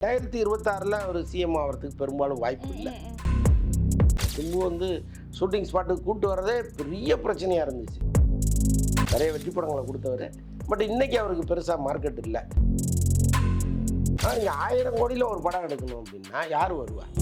2026 ஒரு சிஎம் ஆகிறதுக்கு பெரும்பாலும் வாய்ப்பு இல்லை. சிம்பு ஷூட்டிங் ஸ்பாட்டுக்கு கூட்டு வர்றதே பெரிய பிரச்சனையாக இருந்துச்சு. நிறைய வெற்றி படங்களை கொடுத்தவர். பட் இன்னைக்கு அவருக்கு பெருசாக மார்க்கெட் இல்லை. நீங்கள் 1000 கோடியில் ஒரு படம் எடுக்கணும் அப்படின்னா யார் வருவார்?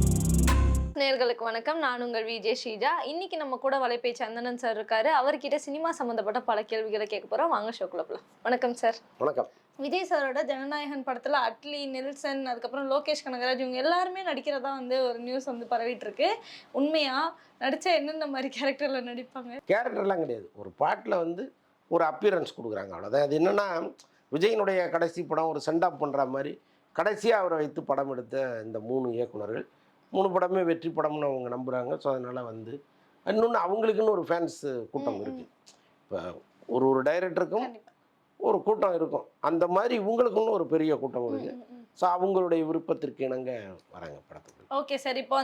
நேயர்களுக்கு வணக்கம். நான் உங்கள் விஜய் ஸ்ரீஜா. இன்னைக்கு நம்ம கூட வலைப்பேச்சு சந்தனன் சார் இருக்காரு. அவர்கிட்ட சினிமா சம்பந்தப்பட்ட பல கேள்விகளை கேட்க போறோம். வாங்க ஷோக்குள்ள போலாம். வணக்கம் சார். வணக்கம். விஜய் சாரோட ஜனநாயகன் படத்துல அட்லி, நெல்சன், அதுக்கப்புறம் லோகேஷ் கனகராஜ் இவங்க எல்லாருமே நடிக்கிறதா ஒரு நியூஸ் பரவிட்டு இருக்கு. உண்மையா நடிச்சா என்னென்ன மாதிரி கேரக்டர்ல நடிப்பாங்க? கேரக்டர்லாம் கிடையாது. ஒரு பாட்டில் ஒரு அப்பியரன்ஸ் கொடுக்குறாங்க, அவ்வளோதான். அது என்னென்னா, விஜயினுடைய கடைசி படம் ஒரு சென்ட் ஆஃப் பண்ணுற மாதிரி கடைசியாக அவரை வைத்து படம் எடுத்த இந்த 3 இயக்குனர்கள் 3 படமே வெற்றி படம்னு அவங்க நம்புகிறாங்க. ஸோ அதனால் இன்னொன்று அவங்களுக்குன்னு ஒரு ஃபேன்ஸ் கூட்டம் இருக்குது. இப்போ ஒரு டைரக்டருக்கும் ஒரு கூட்டம் இருக்கும். அந்த மாதிரி இவங்களுக்குன்னு ஒரு பெரிய கூட்டம் இருக்குது. ஸோ அவங்களுடைய விருப்பத்திற்கு இணங்க வராங்க படத்துக்கு. Okay sir. இப்போ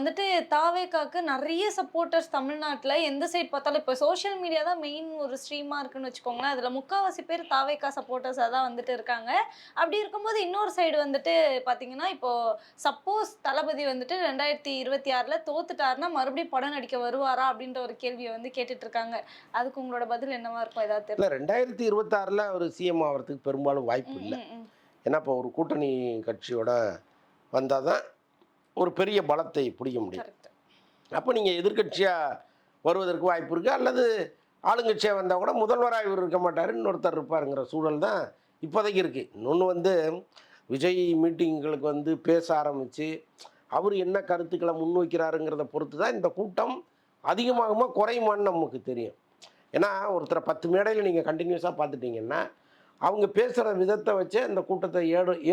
தாவேக்காக்கு நிறைய சப்போர்ட்டர்ஸ் தமிழ்நாட்டில் எந்த சைட் பார்த்தாலும் இப்போ சோஷியல் மீடியா தான் மெயின் ஒரு ஸ்ட்ரீமாக இருக்குன்னு வச்சுக்கோங்களேன். அதில் முக்கால்வாசி பேர் தாவேக்கா சப்போர்ட்டர்ஸாக தான் இருக்காங்க. அப்படி இருக்கும்போது இன்னொரு சைடு பார்த்தீங்கன்னா, இப்போது சப்போஸ் தளபதி 2026 தோத்துட்டாருன்னா மறுபடியும் படம் நடிக்க வருவாரா அப்படின்ற ஒரு கேள்வியை கேட்டுட்டு இருக்காங்க. அதுக்கு உங்களோட பதில் என்னவா இருக்கும்? ஏதாவது தெரியல. 2026 ஒரு சிஎம் ஆகிறதுக்கு பெரும்பாலும் வாய்ப்பு இல்லை. ஏன்னா இப்போ ஒரு கூட்டணி கட்சியோட வந்தால் தான் ஒரு பெரிய பலத்தை பிடிக்க முடியும். அப்போ நீங்கள் எதிர்கட்சியாக வருவதற்கு வாய்ப்பு இருக்குது. அல்லது ஆளுங்கட்சியாக வந்தால் கூட முதல்வராக இவர் இருக்க மாட்டார், இன்னொருத்தர் இருப்பாருங்கிற சூழல் தான் இப்போதைக்கு இருக்குது. இன்னொன்று விஜய் மீட்டிங்களுக்கு பேச ஆரம்பித்து அவர் என்ன கருத்துக்களை முன்வைக்கிறாருங்கிறத பொறுத்து தான் இந்த கூட்டம் அதிகமாகுமா குறையுமான்னு நமக்கு தெரியும். ஏன்னா ஒருத்தரை 10 மேடையில் நீங்கள் கண்டினியூஸாக பார்த்துட்டிங்கன்னா அவங்க பேசுகிற விதத்தை வச்சே இந்த கூட்டத்தை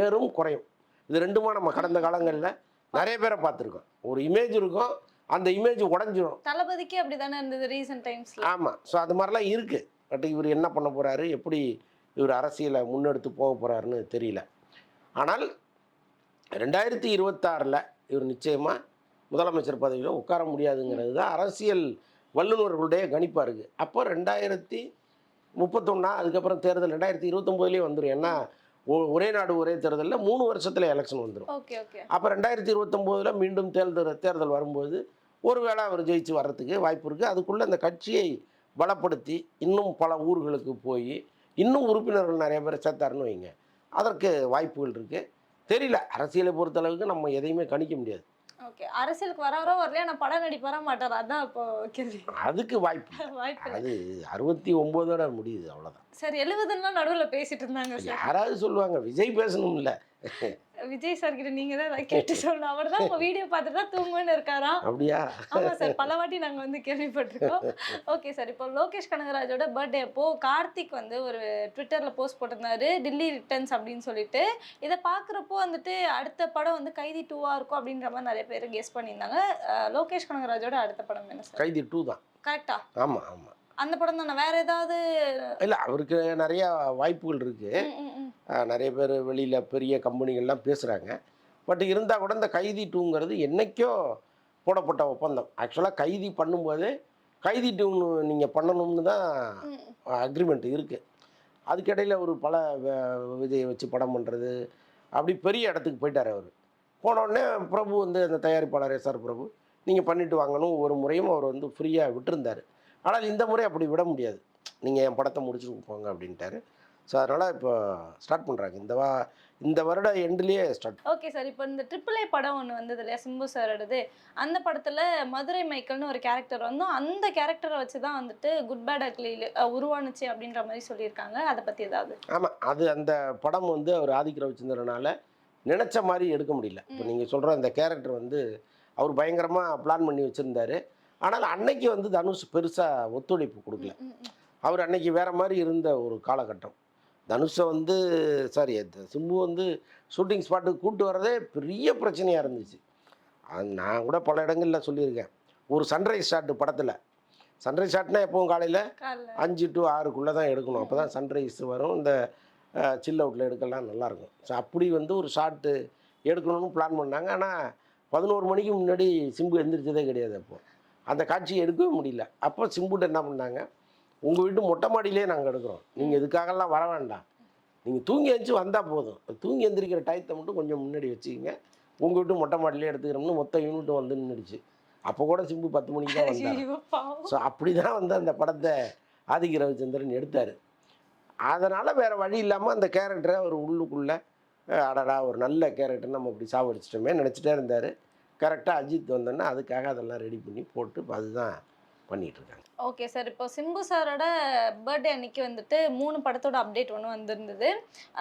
ஏறும் குறையும். இது ரெண்டுமா நம்ம கடந்த காலங்களில் நிறைய பேரை பார்த்துருக்கோம். ஒரு இமேஜ் இருக்கும், அந்த இமேஜ் உடஞ்சிடும். தளபதிக்கு அப்படி தானே இருந்தது ரீசன்ட் டைம்ஸில். ஆமாம். ஸோ அது மாதிரிலாம் இருக்குது. பட் இவர் என்ன பண்ண போகிறாரு, எப்படி இவர் அரசியலை முன்னெடுத்து போக போகிறாருன்னு தெரியல. ஆனால் 2026 இவர் நிச்சயமாக முதலமைச்சர் பதவியில் உட்கார முடியாதுங்கிறது தான் அரசியல் வல்லுநர்களுடைய கணிப்பாக இருக்குது. அப்போ 2031 அதுக்கப்புறம் தேர்தல் 2029 வந்துடும். ஏன்னா ஒரே நாடு ஒரே தேர்தலில் 3 வருஷத்தில் எலெக்ஷன் வந்துடும். அப்போ 2029 மீண்டும் தேர்தல் வரும்போது ஒருவேளை அவர் ஜெயிச்சு வர்றதுக்கு வாய்ப்பு இருக்குது. அதுக்குள்ளே அந்த கட்சியை பலப்படுத்தி இன்னும் பல ஊர்களுக்கு போய் இன்னும் உறுப்பினர்கள் நிறைய பேரை சேர்த்தாருன்னு வைங்க, அதற்கு வாய்ப்புகள் இருக்குது. தெரியல, அரசியலை பொறுத்தளவுக்கு நம்ம எதையுமே கணிக்க முடியாது. ஓகே, அரசியலுக்கு வரவரோ வரலையா, நான் படம் நடிப்பாரா மாட்டார், அதான் இப்போ கேள்வி. அதுக்கு வாய்ப்பு அது 69 முடியுது, அவ்வளோதான். சார் 70 நடுவில் பேசிட்டு இருந்தாங்க. யாராவது சொல்லுவாங்க, விஜய் பேசணும்ல. விஜய் சார் கிட்ட நீங்க தான் கேட்டு சொல்லணும். அவர் தான் உங்க வீடியோ பார்த்துட்டு தான் தூங்குன்னு இருக்காரா? அப்படியா? ஆமா சார், பல வாட்டி நாங்க கேள்விப்பட்டிருக்கோம். Okay sir. இப்போ லோகேஷ் கனகராஜோட பர்த்டே அப்போ கார்த்திக் ஒரு ட்விட்டர்ல போஸ்ட் போட்டிருந்தாரு, டில்லி ரிட்டர்ன்ஸ் அப்படின்னு சொல்லிட்டு. இதை பாக்குறப்போ அடுத்த படம் கைதி 2-ஆ இருக்கும் அப்படின்ற மாதிரி நிறைய பேர் கெஸ் பண்ணியிருந்தாங்க. லோகேஷ் கனகராஜோட அடுத்த படம் என்ன சார்? கைதி 2 தான். கரெக்டா? ஆமா ஆமா, அந்த படம் தானே? வேற ஏதாவது இல்லை, அவருக்கு நிறைய வாய்ப்புகள் இருக்குது. நிறைய பேர் வெளியில் பெரிய கம்பெனிகள்லாம் பேசுகிறாங்க. பட் இருந்தால் கூட இந்த கைதி 2ங்கிறது என்றைக்கோ போடப்பட்ட ஒப்பந்தம். ஆக்சுவலாக கைதி பண்ணும்போது கைதி 2 நீங்கள் பண்ணணும்னு தான் அக்ரிமெண்ட் இருக்குது. அதுக்கிடையில் ஒரு பல விஜயை வச்சு படம் பண்ணுறது அப்படி பெரிய இடத்துக்கு போயிட்டார் அவர். போனோடனே பிரபு அந்த தயாரிப்பாளர் எஸ்ஆர் பிரபு நீங்கள் பண்ணிட்டு வாங்கணும் ஒரு முறையும் அவர் ஃப்ரீயாக விட்டுருந்தார். ஆனால் இந்த முறை அப்படி விட முடியாது, நீங்கள் என் படத்தை முடிச்சுட்டு போங்க அப்படின்ட்டாரு. ஸோ அதனால் இப்போ ஸ்டார்ட் பண்ணுறாங்க, இந்த வருட எண்ட்லேயே ஸ்டார்ட். Okay sir. இப்போ இந்த AAA படம் ஒன்று வந்தது இல்லையா, சிம்பு சாரோடது. அந்த படத்தில் மதுரை மைக்கேல்னு ஒரு கேரக்டர் அந்த கேரக்டரை வச்சு தான் குட் பேட் அக்லி உருவானுச்சு அப்படின்ற மாதிரி சொல்லியிருக்காங்க. அதை பற்றி ஏதாவது? ஆமாம், அது அந்த படம் அவர் ஆதிக்க ரவிச்சந்திரனால நினச்ச மாதிரி எடுக்க முடியல. இப்போ நீங்கள் சொல்கிற அந்த கேரக்டர் அவர் பயங்கரமாக பிளான் பண்ணி வச்சுருந்தார். ஆனால் அன்னைக்கு தனுஷ் பெருசாக ஒத்துழைப்பு கொடுக்கல. அவர் அன்னைக்கு வேறு மாதிரி இருந்த ஒரு காலகட்டம். தனுஷை சிம்பு ஷூட்டிங் ஸ்பாட்டுக்கு கூட்டு வர்றதே பெரிய பிரச்சனையாக இருந்துச்சு. நான் கூட பல இடங்களில் சொல்லியிருக்கேன். ஒரு சன்ரைஸ் ஷாட்டு படத்தில், சன்ரைஸ் ஷாட்னா எப்போவும் காலையில் 5 to 6 தான் எடுக்கணும். அப்போ தான் சன்ரைஸ் வரும், இந்த சில் அவுட்டில் எடுக்கலாம் நல்லாயிருக்கும். ஸோ அப்படி ஒரு ஷாட்டு எடுக்கணும்னு பிளான் பண்ணாங்க. ஆனால் 11 மணிக்கு முன்னாடி சிம்பு எந்திரிச்சதே கிடையாது. அப்போது அந்த காட்சியை எடுக்கவே முடியல. அப்போ சிம்புட்ட என்ன பண்ணாங்க, உங்கள் வீட்டு மொட்டை மாடியிலே நாங்கள் எடுக்கிறோம், நீங்கள் இதுக்காகலாம் வர வேண்டாம், நீங்கள் தூங்கி எழுந்துச்சு வந்தால் போதும், தூங்கி எந்திரிக்கிற டயத்தை மட்டும் கொஞ்சம் முன்னாடி வச்சுக்கிங்க, உங்கள் வீட்டு மொட்டை மாடிலே எடுத்துக்கிறோம்னு மொத்த யூனிட்டும் வந்து நின்றுடுச்சு. அப்போ கூட சிம்பு 10 மணிக்கு தான் வந்தார். ஸோ அப்படி தான் வந்து அந்த படத்தை ஆதிக்க ரவிச்சந்திரன் எடுத்தார். அதனால் வேறு வழி இல்லாமல் அந்த கேரக்டரை அவர் உள்ளுக்குள்ளே அடடா ஒரு நல்ல கேரக்டர் நம்ம இப்படி சாவடிச்சிட்டோமே நினச்சிட்டே இருந்தார். கரெக்டாக அஜித் வந்தோன்னா அதுக்காக அதெல்லாம் ரெடி பண்ணி போட்டு அதுதான் பண்ணிகிட்ருக்காங்க. Okay sir. இப்போ சிம்பு சாரோட பர்த்டே அன்னைக்கு வந்துட்டு 3 படத்தோட அப்டேட் ஒன்று வந்திருந்தது.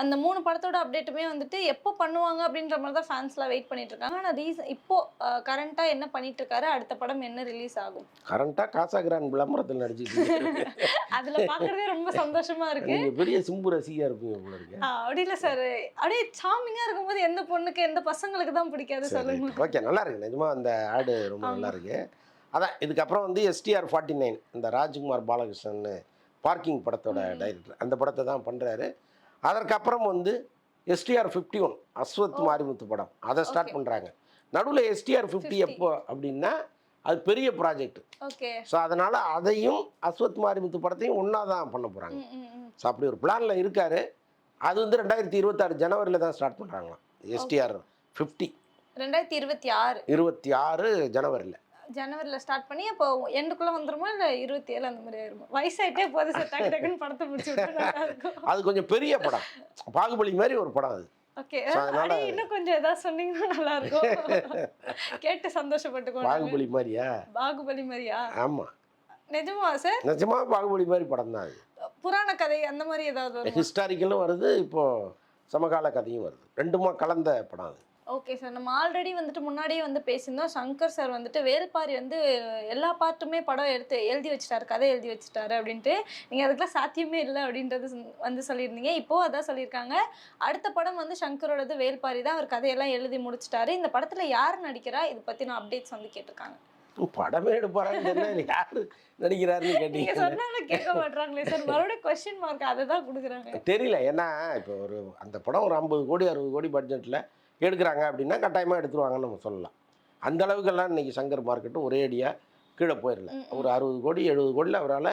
அந்த 3 படத்தோட அப்டேட்டுமே வந்துட்டு எப்போ பண்ணுவாங்க அப்படின்ற மாதிரி தான் ஃபேன்ஸ்லாம் வெயிட் பண்ணிட்டு இருக்காங்க. ஆனால் இப்போ கரண்ட்டாக என்ன பண்ணிட்டு இருக்காரு, அடுத்த படம் என்ன ரிலீஸ் ஆகும்? கரண்ட்டாக காசாகிரான் விளம்பரத்தில் நடிச்சிட்டு அதில் பார்க்குறதே ரொம்ப சந்தோஷமா இருக்கு. நீங்கள் பெரிய சிம்பு ரசிகா இருப்பீங்க போல இருக்கு. அப்படி இல்லை சார், அப்படியே சாமிங்காக இருக்கும்போது எந்த பொண்ணுக்கு எந்த பசங்களுக்கு தான் பிடிக்காது சொல்லுங்க. ஓகே, நல்லா இருக்கு நிஜமா, அந்த ஆடு ரொம்ப நல்லா இருக்கு. அதான் இதுக்கப்புறம் வந்து STR 49 இந்த ராஜ்குமார் பாலகிருஷ்ணன் பார்க்கிங் படத்தோட டைரக்டர், அந்த படத்தை தான் பண்ணுறாரு. அதற்கப்புறம் வந்து STR 51 அஸ்வத் மாரிமுத்து படம் அதை ஸ்டார்ட் பண்ணுறாங்க. நடுவில் STR 50 எப்போ அப்படின்னா அது பெரிய ப்ராஜெக்ட். ஓகே. ஸோ அதனால் அதையும் அஸ்வத் மாரிமுத்து படத்தையும் ஒன்றா தான் பண்ண போகிறாங்க. ஸோ அப்படி ஒரு பிளானில் இருக்கார். அது வந்து 2026 ஜனவரியில் தான் ஸ்டார்ட் பண்ணுறாங்களாம். STR 50 2026 ஜனவரியில் ஸ்டார்ட் பண்ணி அப்போ எண்டுக்குள்ளே வந்துருமா இல்லை 27 அந்த மாதிரி ஆயிருமா? வயசாயிட்டே போகுது சார், டக்கு டக்குன்னு படத்தை முடிச்சு விட்டு. அது கொஞ்சம் பெரிய படம், பாகுபலி மாதிரி ஒரு படம் அது. ஓகே, அதனால இன்னும் கொஞ்சம் ஏதாவது சொன்னீங்கன்னா நல்லா இருக்கும், கேட்டு சந்தோஷப்பட்டுக்கோ. பாகுபலி மாதிரியா? பாகுபலி மாதிரியா? ஆமா. நிஜமா சார்? நிஜமா பாகுபலி மாதிரி படம் தான் அது. புராண கதை அந்த மாதிரி ஏதாவது? ஹிஸ்டாரிக்கலும் வருது, இப்போ சமகால கதையும் வருது, ரெண்டுமா கலந்த படம் அது. Okay sir. நம்ம ஆல்ரெடி வந்துட்டு முன்னாடியே வந்து பேசியிருந்தோம். சங்கர் சார் வந்துட்டு வேல்பாரி வந்து எல்லா பார்ட்டுமே படம் எழுதி வச்சுட்டாரு, கதை எழுதி வச்சுட்டாரு அப்படின்ட்டு. நீங்கள் அதுக்கெல்லாம் சாத்தியமே இல்லை அப்படின்றது வந்து சொல்லியிருந்தீங்க. இப்போது அதான் சொல்லியிருக்காங்க, அடுத்த படம் வந்து சங்கரோடது வேல்பாரி தான், அவர் கதையெல்லாம் எழுதி முடிச்சிட்டாரு. இந்த படத்தில் யார் நடிக்கிறா, இதை பற்றின அப்டேட்ஸ் வந்து கேட்டிருக்காங்க. படமே எடுப்பாரான்னு யாரு நடிக்கிறாருன்னு கேட்டீங்க. சொன்னாலும் கேட்க மாட்டாங்களே சார், மறுபடியும் கொஸ்டின் மார்க் அதை தான் கொடுக்குறாங்க. தெரியல, ஏன்னா இப்போ ஒரு அந்த படம் ஒரு 50 கோடி 60 கோடி பட்ஜெட்டில் எடுக்கிறாங்க அப்படின்னா கட்டாயமாக எடுத்துருவாங்கன்னு நம்ம சொல்லலாம். அந்த அளவுக்கெல்லாம் இன்றைக்கி சங்கர் மார்க்கெட்டும் ஒரே அடியாக கீழே போயிடல. ஒரு 60 கோடி 70 கோடியில் அவரால்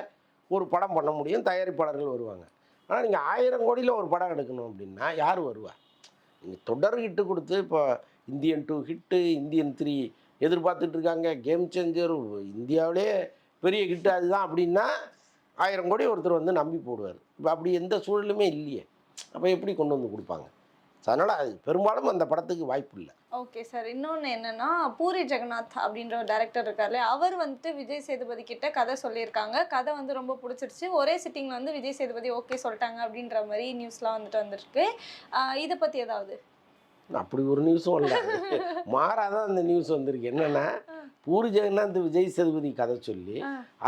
ஒரு படம் பண்ண முடியும், தயாரிப்பாளர்கள் வருவாங்க. ஆனால் நீங்கள் 1000 கோடியில் ஒரு படம் எடுக்கணும் அப்படின்னா யார் வருவா? நீங்கள் தொடர் ஹிட்டு கொடுத்து இப்போ இந்தியன் 2 ஹிட்டு, இந்தியன் 3 எதிர்பார்த்துட்டு இருக்காங்க, கேம் சேஞ்சர், இந்தியாவிலே பெரிய ஹிட்டு அதுதான் அப்படின்னா 1000 கோடி ஒருத்தர் வந்து நம்பி போடுவார். இப்போ அப்படி எந்த சூழலுமே இல்லையே, அப்போ எப்படி கொண்டு வந்து கொடுப்பாங்க? அதனால் அது பெரும்பாலும் அந்த படத்துக்கு வாய்ப்பு இல்லை. Okay sir. இன்னொன்று என்னென்னா, பூரி ஜெகநாத் அப்படின்ற ஒரு டேரக்டர் இருக்கார்ல, அவர் வந்துட்டு விஜய் சேதுபதி கிட்ட கதை சொல்லியிருக்காங்க. கதை வந்து ரொம்ப பிடிச்சிருச்சு, ஒரே சிட்டிங்கில் வந்து விஜய் சேதுபதி ஓகே சொல்லிட்டாங்க அப்படின்ற மாதிரி நியூஸ்லாம் வந்துட்டு வந்துருக்கு. இதை பற்றி ஏதாவது? அப்படி ஒரு நியூஸும் இல்லை, மாறாதான் அந்த நியூஸ் வந்திருக்கு. என்னென்னா, பூரி ஜெகநாத் விஜய் சேதுபதி கதை சொல்லி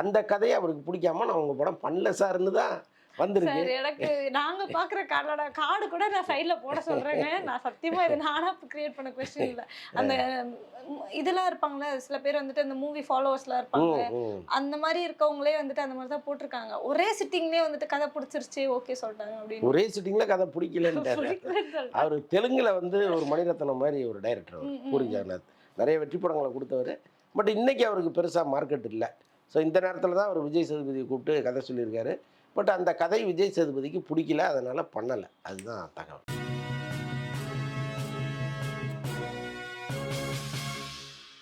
அந்த கதையை அவருக்கு பிடிக்காம நான் உங்கள் படம் பண்ணல சார்னு தான் வந்துருக்கு. எனக்கு நாங்க பாக்குற கார்டு கூட நான் சைட்ல போட சொல்றேங்க. நான் சத்தியமா இது நானா கிரியேட் பண்ண கொஸ்டின் இல்ல. அந்த இதெல்லாம் இருப்பாங்களே சில பேர் வந்துட்டு அந்த மூவி ஃபாலோவர்ஸ்லாம் இருப்பாங்க, அந்த மாதிரி இருக்கவங்களே வந்துட்டு அந்த மாதிரி தான் போட்டிருக்காங்க. ஒரே சிட்டிங்லேயே வந்துட்டு கதை பிடிச்சிருச்சு ஓகே சொல்லிட்டாங்க அப்படின்னு. ஒரே சிட்டிங்ல கதை பிடிக்கலன்ட்டாரு. அவர் தெலுங்குல வந்து ஒரு மணிரத்னம் மாதிரி ஒரு டைரக்டர் பூரி ஜெகநாத், நிறைய வெற்றி படங்களை கொடுத்தவர். பட் இன்னைக்கு அவருக்கு பெருசாக மார்க்கெட் இல்லை. ஸோ இந்த நேரத்தில் தான் அவர் விஜய் சேதுபதியை கூப்பிட்டு கதை சொல்லியிருக்காரு. பட் அந்த கதை விஜய் சேதுபதிக்கு பிடிக்கல, அதனால் பண்ணலை. அதுதான் தகவல்.